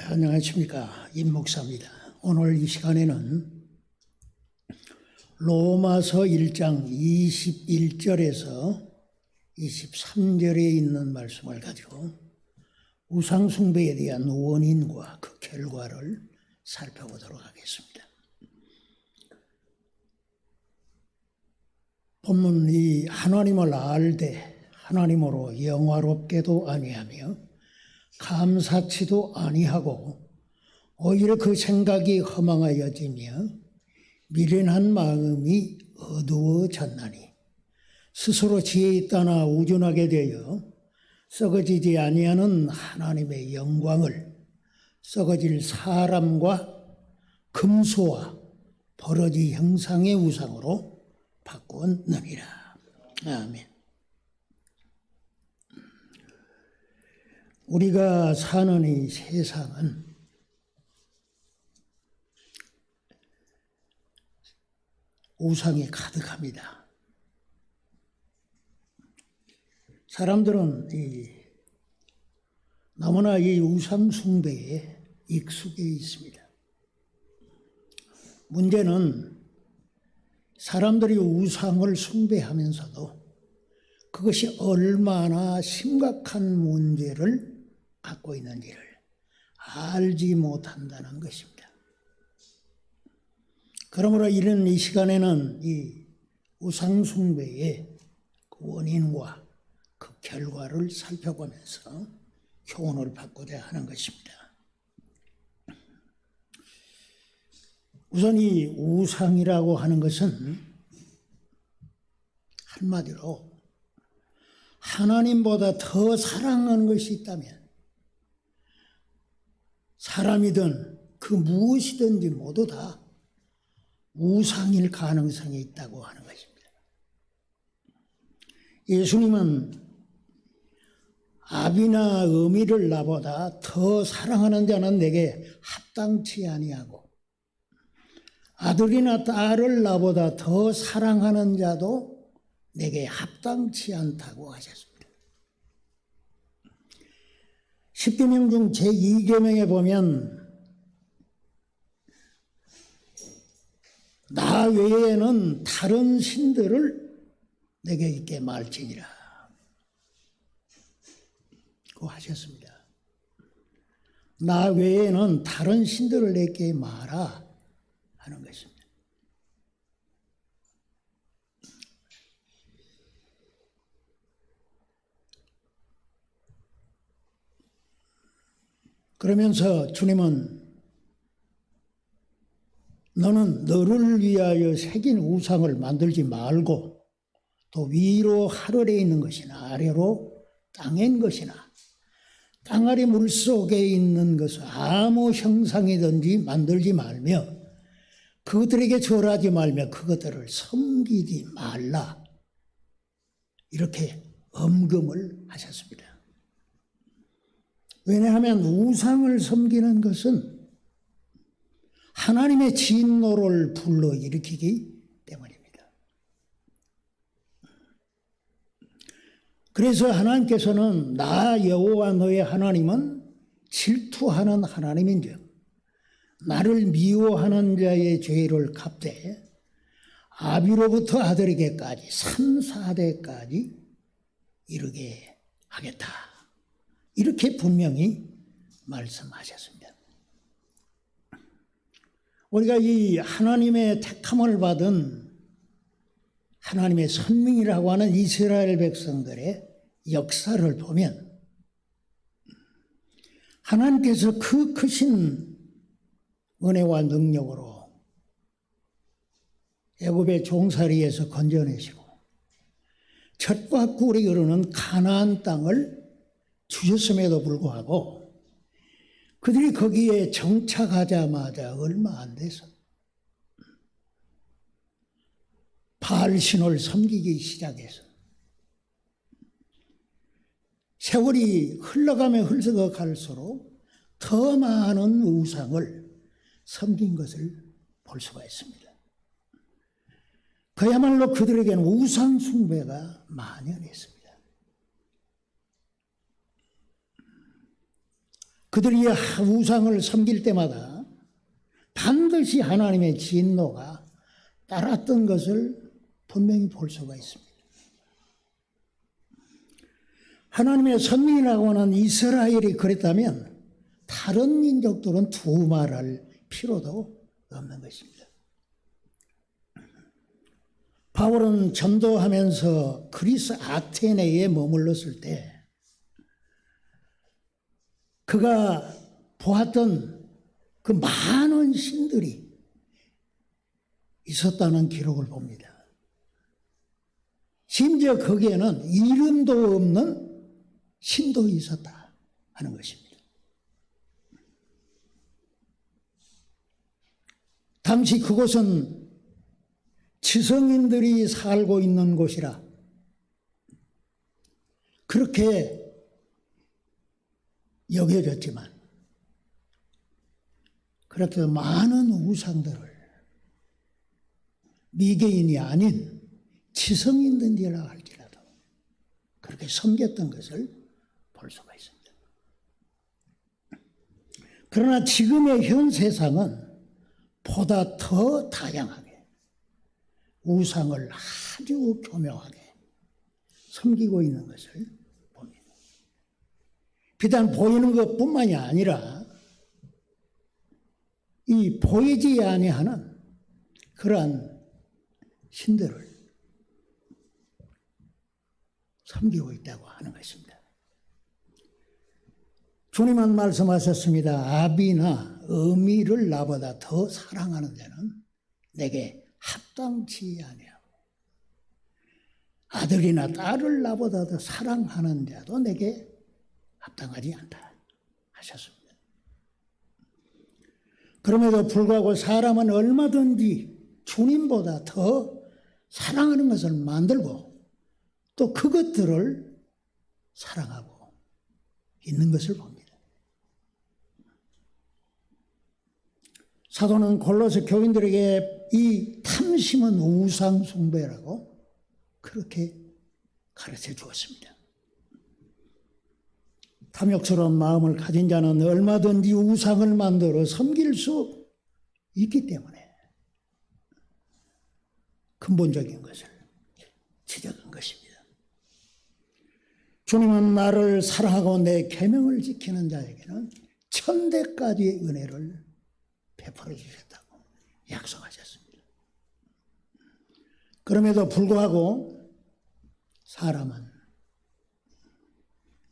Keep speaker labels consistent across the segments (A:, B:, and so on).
A: 안녕하십니까. 임 목사입니다. 오늘 이 시간에는 로마서 1장 21절에서 23절에 있는 말씀을 가지고 우상숭배에 대한 원인과 그 결과를 살펴보도록 하겠습니다. 본문이 하나님을 알되 하나님으로 영화롭게도 아니하며 감사치도 아니하고 오히려 그 생각이 허망하여지며 미련한 마음이 어두워졌나니 스스로 지혜 있다나 우둔하게 되어 썩어지지 아니하는 하나님의 영광을 썩어질 사람과 금소와 버러지 형상의 우상으로 바꾸었느니라. 아멘. 우리가 사는 이 세상은 우상이 가득합니다. 사람들은 너무나 이 우상 숭배에 익숙해 있습니다. 문제는 사람들이 우상을 숭배하면서도 그것이 얼마나 심각한 문제를 갖고 있는지를 알지 못한다는 것입니다. 그러므로 이런 이 시간에는 이 우상 숭배의 그 원인과 그 결과를 살펴보면서 교훈을 받고자 하는 것입니다. 우선 이 우상이라고 하는 것은 한마디로 하나님보다 더 사랑하는 것이 있다면 사람이든 그 무엇이든지 모두 다 우상일 가능성이 있다고 하는 것입니다. 예수님은 아비나 어미를 나보다 더 사랑하는 자는 내게 합당치 아니하고 아들이나 딸을 나보다 더 사랑하는 자도 내게 합당치 않다고 하셨습니다. 10계명 중 제2계명에 보면 나 외에는 다른 신들을 내게 있게 말지니라 고 하셨습니다. 나 외에는 다른 신들을 내게 말아 하는 것입니다. 그러면서 주님은 너는 너를 위하여 새긴 우상을 만들지 말고 또 위로 하늘에 있는 것이나 아래로 땅에 있는 것이나 땅 아래 물속에 있는 것을 아무 형상이든지 만들지 말며 그것들에게 절하지 말며 그것들을 섬기지 말라 이렇게 엄금을 하셨습니다. 왜냐하면 우상을 섬기는 것은 하나님의 진노를 불러일으키기 때문입니다. 그래서 하나님께서는 나 여호와 너의 하나님은 질투하는 하나님인즉 나를 미워하는 자의 죄를 갚되 아비로부터 아들에게까지 3, 4대까지 이르게 하겠다. 이렇게 분명히 말씀하셨습니다. 우리가 이 하나님의 택함을 받은 하나님의 선민이라고 하는 이스라엘 백성들의 역사를 보면 하나님께서 그 크신 은혜와 능력으로 애굽의 종살이에서 건져내시고 젖과 꿀이 흐르는 가나안 땅을 주셨음에도 불구하고 그들이 거기에 정착하자마자 얼마 안 돼서 바알신을 섬기기 시작해서 세월이 흘러가면 흘러갈수록 더 많은 우상을 섬긴 것을 볼 수가 있습니다. 그야말로 그들에게는 우상 숭배가 만연했습니다. 그들이 우상을 섬길 때마다 반드시 하나님의 진노가 따랐던 것을 분명히 볼 수가 있습니다. 하나님의 선민이라고 하는 이스라엘이 그랬다면 다른 민족들은 두말할 필요도 없는 것입니다. 바울은 전도하면서 그리스 아테네에 머물렀을 때 그가 보았던 그 많은 신들이 있었다는 기록을 봅니다. 심지어 거기에는 이름도 없는 신도 있었다 하는 것입니다. 당시 그곳은 지성인들이 살고 있는 곳이라 그렇게 여겨졌지만 그렇게 많은 우상들을 미개인이 아닌 지성인들이라 할지라도 그렇게 섬겼던 것을 볼 수가 있습니다. 그러나 지금의 현 세상은 보다 더 다양하게 우상을 아주 교묘하게 섬기고 있는 것을 봅니다. 비단 보이는 것뿐만이 아니라 이 보이지 아니하는 그러한 신들을 섬기고 있다고 하는 것입니다. 주님은 말씀하셨습니다. 아비나 어미를 나보다 더 사랑하는 자는 내게 합당치 아니하고 아들이나 딸을 나보다 더 사랑하는 자도 내게 합당하지 않다 하셨습니다. 그럼에도 불구하고 사람은 얼마든지 주님보다 더 사랑하는 것을 만들고 또 그것들을 사랑하고 있는 것을 봅니다. 사도는 골로새 교인들에게 이 탐심은 우상 숭배라고 그렇게 가르쳐 주었습니다. 탐욕스러운 마음을 가진 자는 얼마든지 우상을 만들어 섬길 수 있기 때문에 근본적인 것을 지적한 것입니다. 주님은 나를 사랑하고 내 계명을 지키는 자에게는 천대까지의 은혜를 베풀어 주셨다고 약속하셨습니다. 그럼에도 불구하고 사람은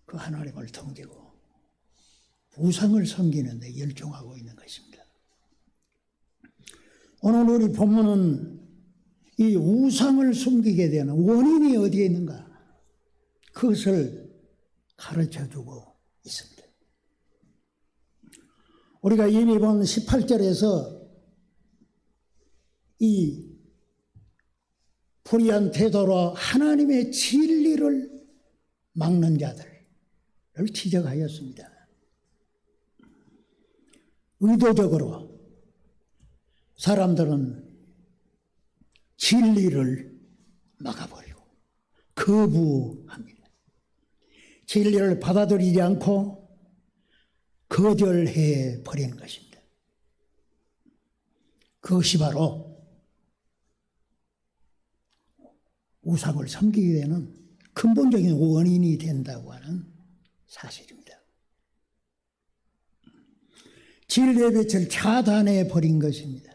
A: 그 하나님을 등지고 우상을 섬기는 데 열중하고 있는 것입니다. 오늘 우리 본문은 이 우상을 숨기게 되는 원인이 어디에 있는가 그것을 가르쳐주고 있습니다. 우리가 이미 본 18절에서 이 불의한 태도로 하나님의 진리를 막는 자들을 지적하였습니다. 의도적으로 사람들은 진리를 막아버리고 거부합니다. 진리를 받아들이지 않고 거절해 버리는 것입니다. 그것이 바로 우상을 섬기게 되는 근본적인 원인이 된다고 하는 사실입니다. 진리의 빛을 차단해 버린 것입니다.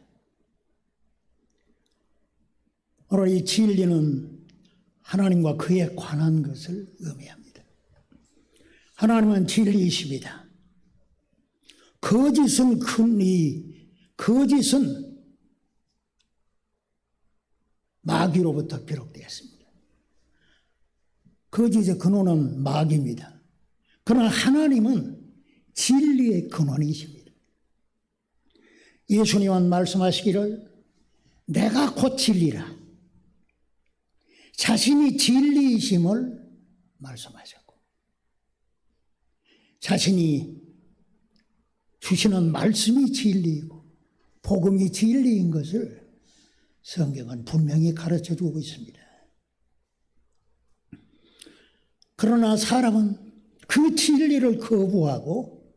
A: 바로 이 진리는 하나님과 그에 관한 것을 의미합니다. 하나님은 진리이십니다. 거짓은 거짓은 마귀로부터 비롯되었습니다. 거짓의 근원은 마귀입니다. 그러나 하나님은 진리의 근원이십니다. 예수님은 말씀하시기를 내가 곧 진리라. 자신이 진리이심을 말씀하셨고 자신이 주시는 말씀이 진리이고 복음이 진리인 것을 성경은 분명히 가르쳐주고 있습니다. 그러나 사람은 그 진리를 거부하고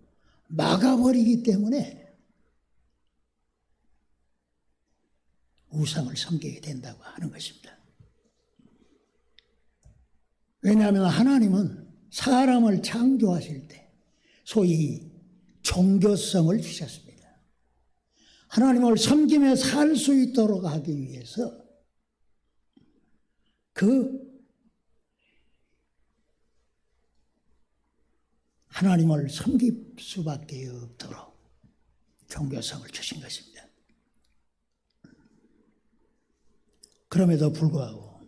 A: 막아버리기 때문에 우상을 섬기게 된다고 하는 것입니다. 왜냐하면 하나님은 사람을 창조하실 때 소위 종교성을 주셨습니다. 하나님을 섬기며 살 수 있도록 하기 위해서 그 하나님을 섬길 수밖에 없도록 종교성을 주신 것입니다. 그럼에도 불구하고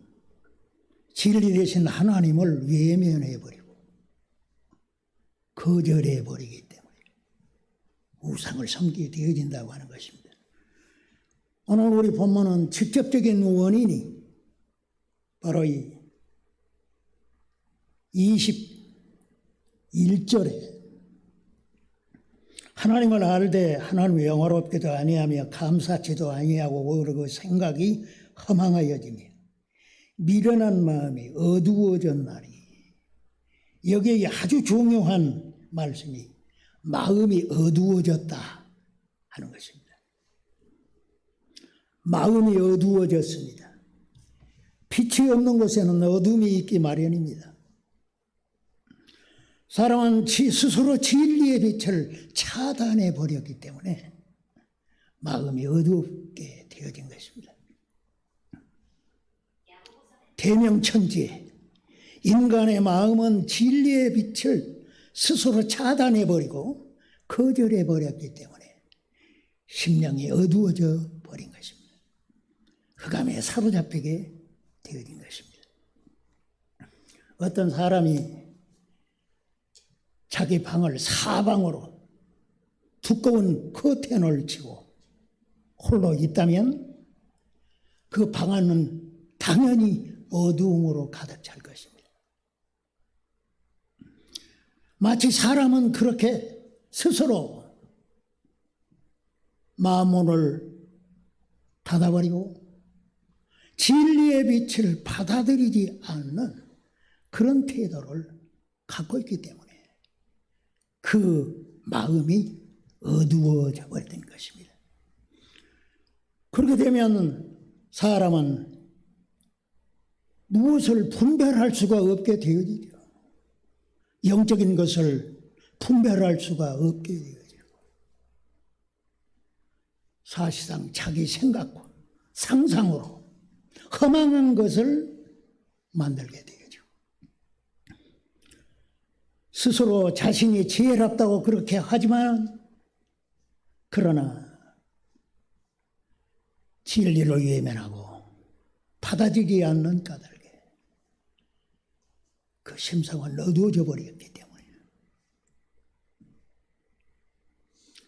A: 진리 되신 하나님을 외면해버리고 거절해버리기 때문에 우상을 섬기게 되어진다고 하는 것입니다. 오늘 우리 본문은 직접적인 원인이 바로 이 21절에 하나님을 알되 하나님을 영화롭게도 아니하며 감사치도 아니하고 그 생각이 허망하여지며 미련한 마음이 어두워졌나니, 여기에 아주 중요한 말씀이 마음이 어두워졌다 하는 것입니다. 마음이 어두워졌습니다. 빛이 없는 곳에는 어둠이 있기 마련입니다. 사람은 스스로 진리의 빛을 차단해 버렸기 때문에 마음이 어둡게 되어진 것입니다. 대명천지에 인간의 마음은 진리의 빛을 스스로 차단해 버리고 거절해 버렸기 때문에 심령이 어두워져 버린 것입니다. 흑암에 사로잡히게 되어진 것입니다. 어떤 사람이 자기 방을 사방으로 두꺼운 커튼을 치고 홀로 있다면 그 방 안은 당연히 어두움으로 가득 찰 것입니다. 마치 사람은 그렇게 스스로 마음문을 닫아버리고 진리의 빛을 받아들이지 않는 그런 태도를 갖고 있기 때문에 그 마음이 어두워져 버린 것입니다. 그렇게 되면 사람은 무엇을 분별할 수가 없게 되어지죠. 영적인 것을 분별할 수가 없게 되어지고 사실상 자기 생각과 상상으로 허망한 것을 만들게 되죠. 스스로 자신이 지혜롭다고 그렇게 하지만 그러나 진리를 외면하고 받아들이지 않는 까닭에 그 심성은 어두워져 버렸기 때문에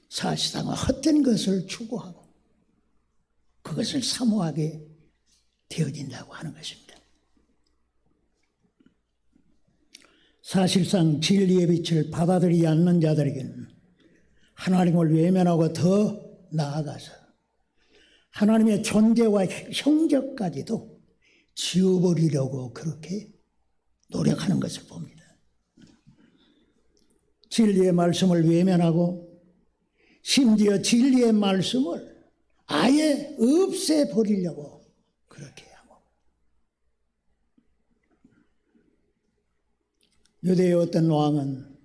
A: 사실상 헛된 것을 추구하고 그것을 사모하게 되어진다고 하는 것입니다. 사실상 진리의 빛을 받아들이지 않는 자들에게는 하나님을 외면하고 더 나아가서 하나님의 존재와 형적까지도 지워버리려고 그렇게 노력하는 것을 봅니다. 진리의 말씀을 외면하고 심지어 진리의 말씀을 아예 없애버리려고 그렇게 하고, 유대의 어떤 왕은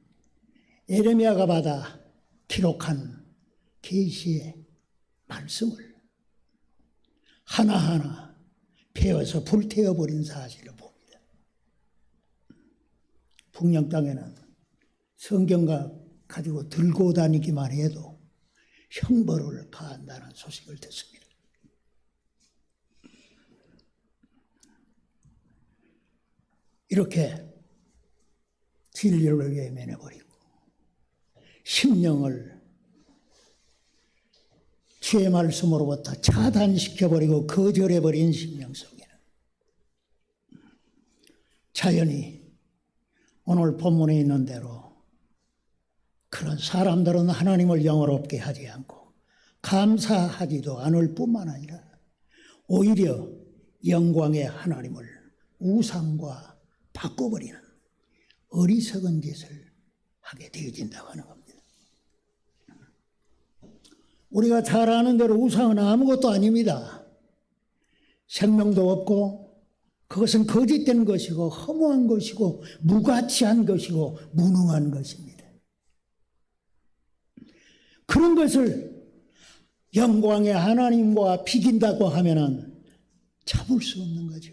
A: 에레미야가 받아 기록한 계시의 말씀을 하나하나 베어서 불태워버린 사실을 봅니다. 북녘 땅에는 성경과 가지고 들고 다니기만 해도 형벌을 가한다는 소식을 듣습니다. 이렇게 진리를 외면해버리고 심령을 주의 말씀으로부터 차단시켜버리고 거절해버린 심령 속에는 자연히 오늘 본문에 있는 대로 그런 사람들은 하나님을 영화롭게 하지 않고 감사하지도 않을 뿐만 아니라 오히려 영광의 하나님을 우상과 바꿔버리는 어리석은 짓을 하게 되어진다고 하는 겁니다. 우리가 잘 아는 대로 우상은 아무것도 아닙니다. 생명도 없고 그것은 거짓된 것이고 허무한 것이고 무가치한 것이고 무능한 것입니다. 그런 것을 영광의 하나님과 비긴다고 하면은 참을 수 없는 거죠.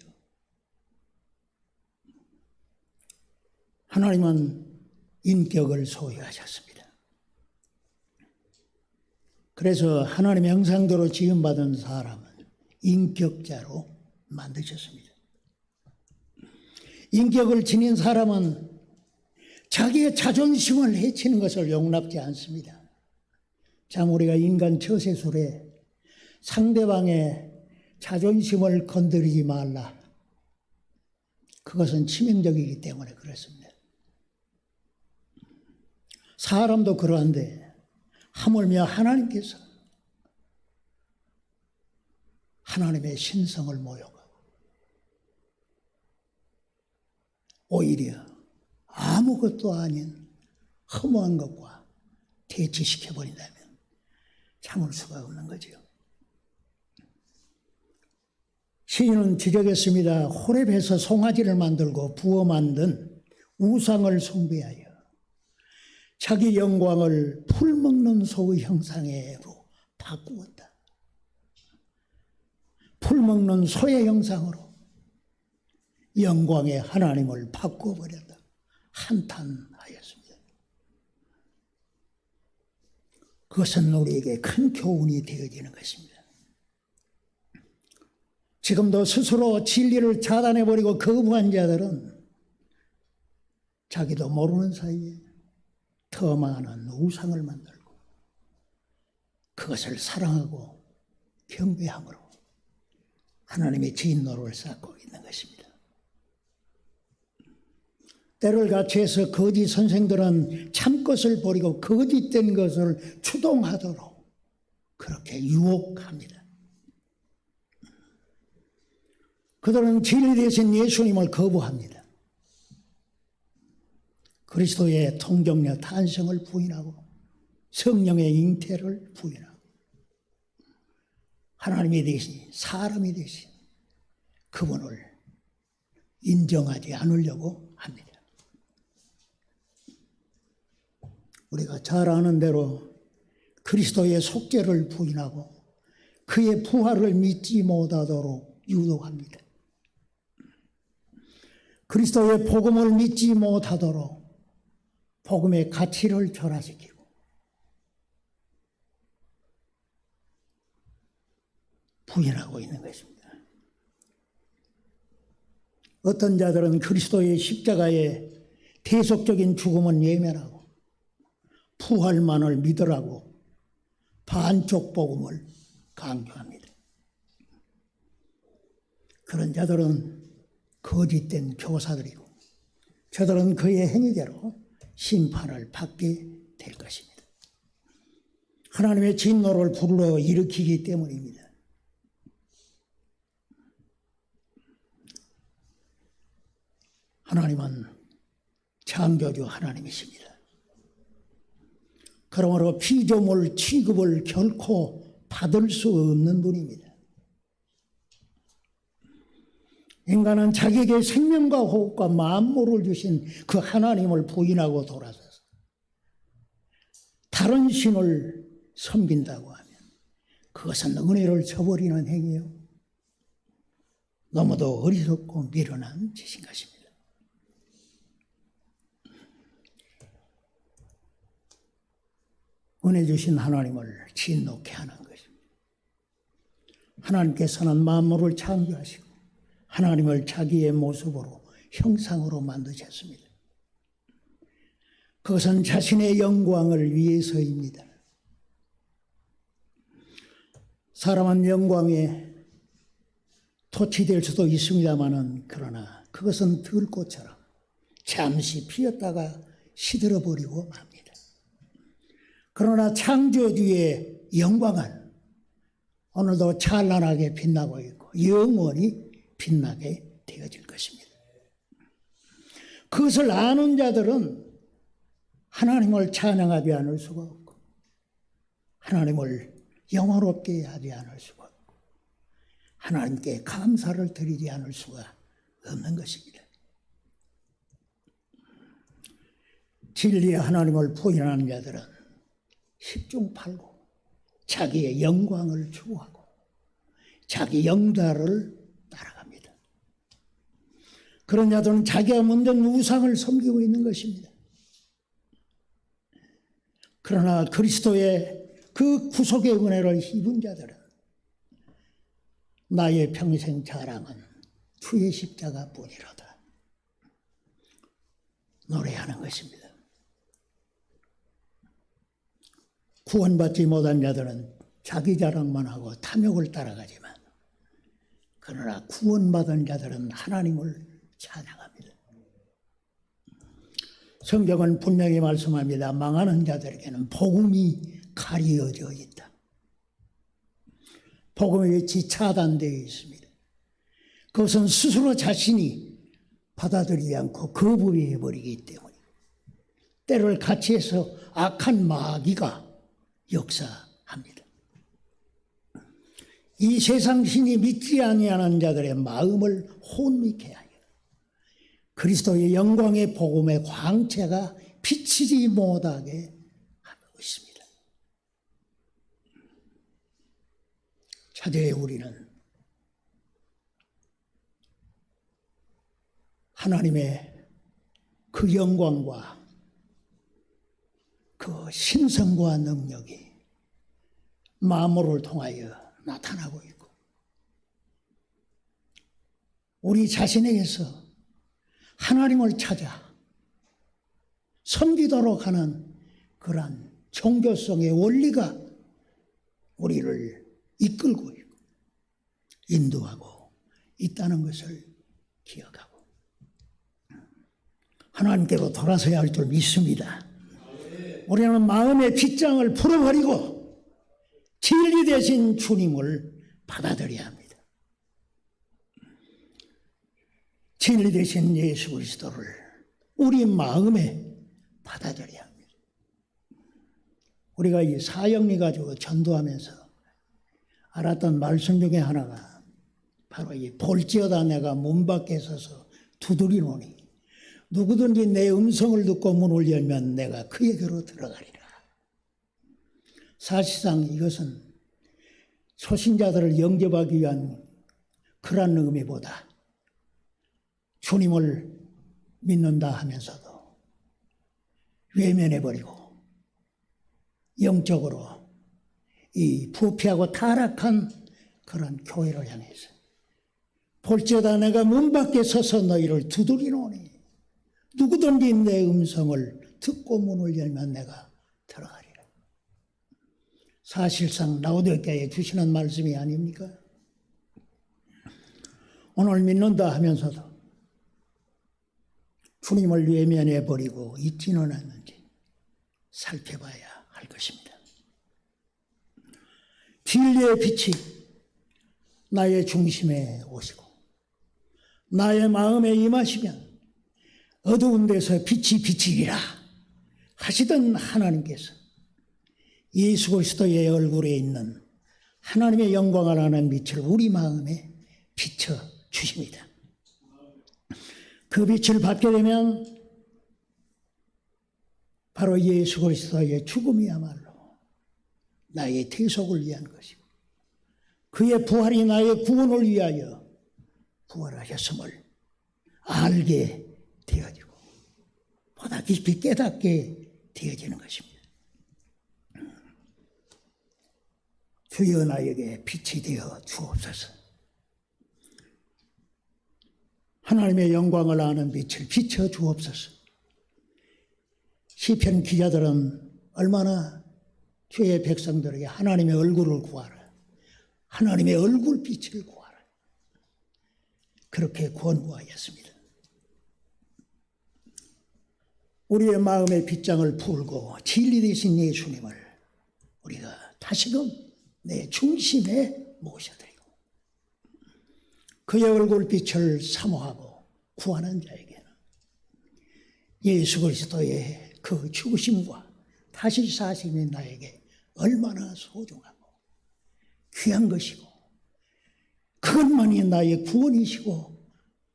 A: 하나님은 인격을 소유하셨습니다. 그래서 하나님의 형상대로 지음받은 사람은 인격자로 만드셨습니다. 인격을 지닌 사람은 자기의 자존심을 해치는 것을 용납지 않습니다. 참 우리가 인간 처세술에 상대방의 자존심을 건드리지 말라. 그것은 치명적이기 때문에 그렇습니다. 사람도 그러한데 하물며 하나님께서 하나님의 신성을 모욕하고 오히려 아무것도 아닌 허무한 것과 대치시켜버린다면 참을 수가 없는 거죠. 시인은 지적했습니다. 호렙에서 송아지를 만들고 부어 만든 우상을 숭배하여 자기 영광을 풀먹는 소의 형상으로 바꾸었다. 풀먹는 소의 형상으로 영광의 하나님을 바꾸어버렸다. 한탄하였습니다. 그것은 우리에게 큰 교훈이 되어지는 것입니다. 지금도 스스로 진리를 차단해버리고 거부한 자들은 자기도 모르는 사이에 더 많은 우상을 만들고 그것을 사랑하고 경배함으로 하나님의 진노를 쌓고 있는 것입니다. 때를 같이해서 거짓 선생들은 참것을 버리고 거짓된 것을 추동하도록 그렇게 유혹합니다. 그들은 진리 대신 예수님을 거부합니다. 그리스도의 통정력 탄생을 부인하고 성령의 잉태를 부인하고 하나님이 되신 사람이 되신 그분을 인정하지 않으려고 합니다. 우리가 잘 아는 대로 그리스도의 속죄를 부인하고 그의 부활을 믿지 못하도록 유도합니다. 그리스도의 복음을 믿지 못하도록 복음의 가치를 절하시키고 부인하고 있는 것입니다. 어떤 자들은 그리스도의 십자가의 대속적인 죽음은 예면하고 부활만을 믿으라고 반쪽 복음을 강조합니다. 그런 자들은 거짓된 교사들이고 저들은 그의 행위대로 심판을 받게 될 것입니다. 하나님의 진노를 불러 일으키기 때문입니다. 하나님은 창조주 하나님이십니다. 그러므로 피조물 취급을 결코 받을 수 없는 분입니다. 인간은 자기에게 생명과 호흡과 만물을 주신 그 하나님을 부인하고 돌아서서 다른 신을 섬긴다고 하면 그것은 은혜를 저버리는 행위요. 너무도 어리석고 미련한 짓인 것입니다. 은혜 주신 하나님을 진노케 하는 것입니다. 하나님께서는 만물을 창조하시고 하나님을 자기의 모습으로 형상으로 만드셨습니다. 그것은 자신의 영광을 위해서입니다. 사람은 영광에 토치될 수도 있습니다마는 그러나 그것은 들꽃처럼 잠시 피었다가 시들어버리고 맙니다. 그러나 창조주의 영광은 오늘도 찬란하게 빛나고 있고 영원히 빛나게 되어질 것입니다. 그것을 아는 자들은 하나님을 찬양하지 않을 수가 없고 하나님을 영화롭게 하지 않을 수가 없고 하나님께 감사를 드리지 않을 수가 없는 것입니다. 진리의 하나님을 부인하는 자들은 십중팔구 자기의 영광을 추구하고 자기 영달을 따라갑니다. 그런 자들은 자기가 만든 우상을 섬기고 있는 것입니다. 그러나 그리스도의 그 구속의 은혜를 입은 자들은 나의 평생 자랑은 주의 십자가뿐이로다 노래하는 것입니다. 구원받지 못한 자들은 자기 자랑만 하고 탐욕을 따라가지만 그러나 구원받은 자들은 하나님을 찬양합니다. 성경은 분명히 말씀합니다. 망하는 자들에게는 복음이 가려져 있다. 복음의 빛이 차단되어 있습니다. 그것은 스스로 자신이 받아들이지 않고 거부해버리기 때문에 때를 같이해서 악한 마귀가 역사합니다. 이 세상 신이 믿지 아니하는 자들의 마음을 혼미케 하여 그리스도의 영광의 복음의 광채가 비치지 못하게 하고 있습니다. 차제에 우리는 하나님의 그 영광과 그 신성과 능력이 만물을 통하여 나타나고 있고 우리 자신에게서 하나님을 찾아 섬기도록 하는 그러한 종교성의 원리가 우리를 이끌고 있고 인도하고 있다는 것을 기억하고 하나님께로 돌아서야 할 줄 믿습니다. 우리는 마음의 빗장을 풀어버리고 진리 되신 주님을 받아들여야 합니다. 진리 되신 예수 그리스도를 우리 마음에 받아들여야 합니다. 우리가 이 사형리 가지고 전도하면서 알았던 말씀 중에 하나가 바로 이 볼지어다 내가 문 밖에 서서 두드리노니 누구든지 내 음성을 듣고 문을 열면 내가 그에게로 들어가리라. 사실상 이것은 초신자들을 영접하기 위한 그런 의미보다 주님을 믿는다 하면서도 외면해버리고 영적으로 이 부패하고 타락한 그런 교회를 향해서 볼지어다 내가 문 밖에 서서 너희를 두드리노니 누구든지 내 음성을 듣고 문을 열면 내가 들어가리라. 사실상 라오디게아에 주시는 말씀이 아닙니까? 오늘 믿는다 하면서도 주님을 외면해버리고 있지는 않는지 살펴봐야 할 것입니다. 진리의 빛이 나의 중심에 오시고 나의 마음에 임하시면 어두운 데서 빛이 비치리라 하시던 하나님께서 예수 그리스도의 얼굴에 있는 하나님의 영광을 아는 빛을 우리 마음에 비춰 주십니다. 그 빛을 받게 되면 바로 예수 그리스도의 죽음이야말로 나의 대속을 위한 것이고 그의 부활이 나의 구원을 위하여 부활하셨음을 알게 되어지고 보다 깊이 깨닫게 되어지는 것입니다. 주여 나에게 빛이 되어 주옵소서. 하나님의 영광을 아는 빛을 비춰 주옵소서. 시편 기자들은 얼마나 주의 백성들에게 하나님의 얼굴을 구하라, 하나님의 얼굴빛을 구하라 그렇게 권고하였습니다. 우리의 마음의 빗장을 풀고 진리 되신 예수님을 우리가 다시금 내 중심에 모셔드리고 그의 얼굴빛을 사모하고 구하는 자에게는 예수 그리스도의 그 죽으심과 다시 사심이 나에게 얼마나 소중하고 귀한 것이고 그것만이 나의 구원이시고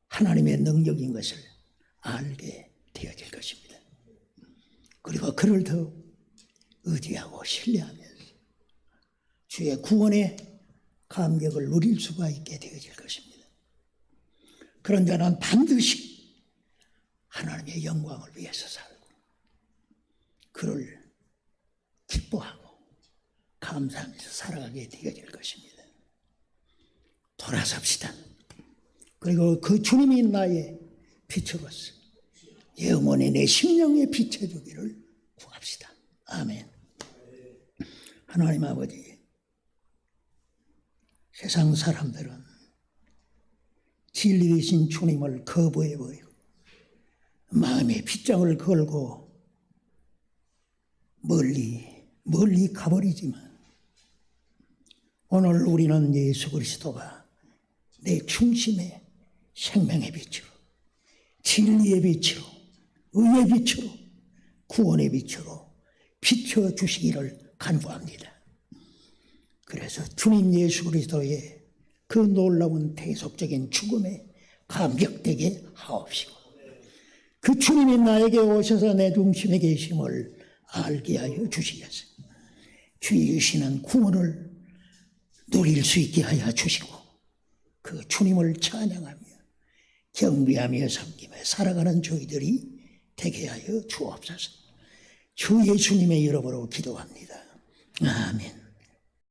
A: 하나님의 능력인 것을 알게 되어질 것입니다. 그리고 그를 더 의지하고 신뢰하면서 주의 구원의 감격을 누릴 수가 있게 되어질 것입니다. 그런 자는 반드시 하나님의 영광을 위해서 살고 그를 기뻐하고 감사하면서 살아가게 되어질 것입니다. 돌아섭시다. 그리고 그 주님이 나의 빛으로서 영원히 내 심령에 비춰주기를 구합시다. 아멘. 하나님 아버지, 세상 사람들은 진리 되신 주님을 거부해버리고 마음에 빗장을 걸고 멀리 가버리지만 오늘 우리는 예수 그리스도가 내 중심의 생명의 빛으로 진리의 빛으로 의의 빛으로 구원의 빛으로 비춰주시기를 간구합니다. 그래서 주님 예수 그리스도의 그 놀라운 대속적인 죽음에 감격되게 하옵시고 그 주님이 나에게 오셔서 내 중심에 계심을 알게 하여 주시겠어요. 주의 주시는 구원을 누릴 수 있게 하여 주시고 그 주님을 찬양하며 경배하며 섬기며 살아가는 저희들이 되게 하여 주옵소서. 주 예수님의 이름으로 기도합니다. 아멘.